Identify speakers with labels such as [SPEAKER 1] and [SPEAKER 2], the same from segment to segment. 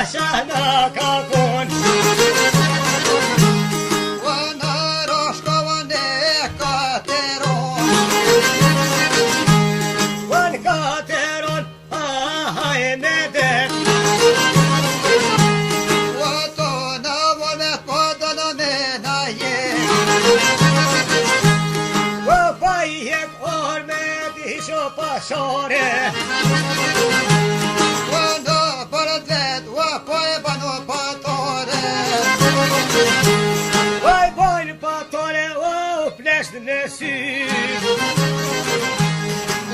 [SPEAKER 1] shana ka kon
[SPEAKER 2] Wana roshkovan e kateron
[SPEAKER 1] Wan kateron ahaj me det
[SPEAKER 2] Wato na vonet podana me na je
[SPEAKER 1] Wa bajek or me disho pasore
[SPEAKER 2] Wana paradvet wa poe bano patore
[SPEAKER 1] Vaj bojnë patore o plesht në sy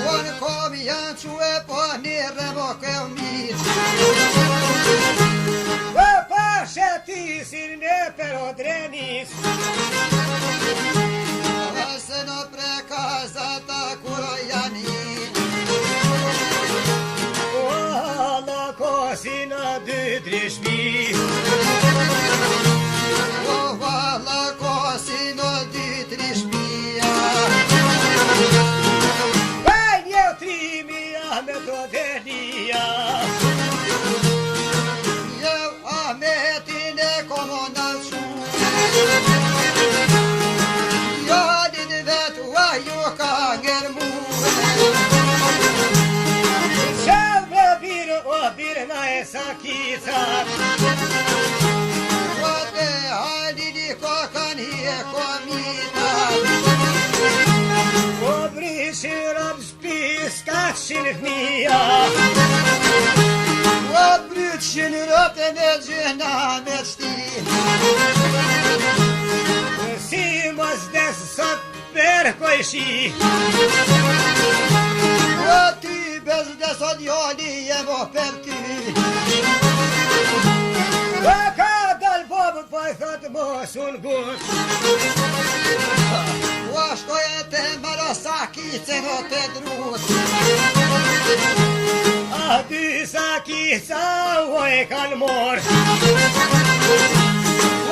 [SPEAKER 2] Wana komi janë que po një remo ke umit
[SPEAKER 1] O pashetisin në perodrenis
[SPEAKER 2] Se në prekazata kuro janë
[SPEAKER 1] O la kosin në dy drishmi
[SPEAKER 2] O vala kosi në dy-tri shpia
[SPEAKER 1] Vaj një trimia me do delia
[SPEAKER 2] Eu Ahmetin e komonal shumë Jo dit vetë a ju ka ngermu
[SPEAKER 1] Qel me birë o birë na e sakicat
[SPEAKER 2] O te halidi kokan hi e komita
[SPEAKER 1] O brishin rab spis katshin fmija
[SPEAKER 2] O brytshin rëte me gjëna me shti
[SPEAKER 1] Si mos des sot per kojshi
[SPEAKER 2] O ty bezde sot joli e mo per ty
[SPEAKER 1] O ka dal bob po i thot mos unë gut
[SPEAKER 2] O shkoje te marasakice në te drut
[SPEAKER 1] A dy sakica o e kanë mor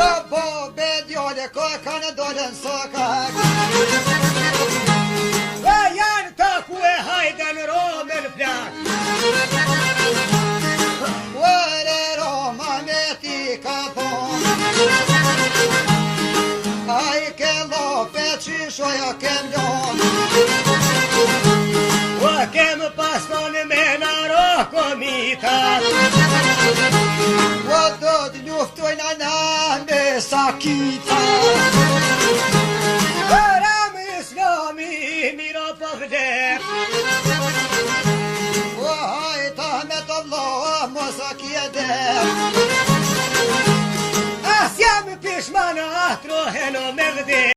[SPEAKER 2] O bo bedjole ko kanë dolen sokak
[SPEAKER 1] O janë ta ku e hajden romen plak
[SPEAKER 2] O re Roma me ti ka thon A i ke lope qyshoja kem ljon
[SPEAKER 1] O kem paston me naro komitat
[SPEAKER 2] O do t'luftojnë ana me sakita
[SPEAKER 1] O ram islami miro po vler
[SPEAKER 2] O hajta me të vloa mos a kjeder
[SPEAKER 1] As jam pishmana atroheno me vder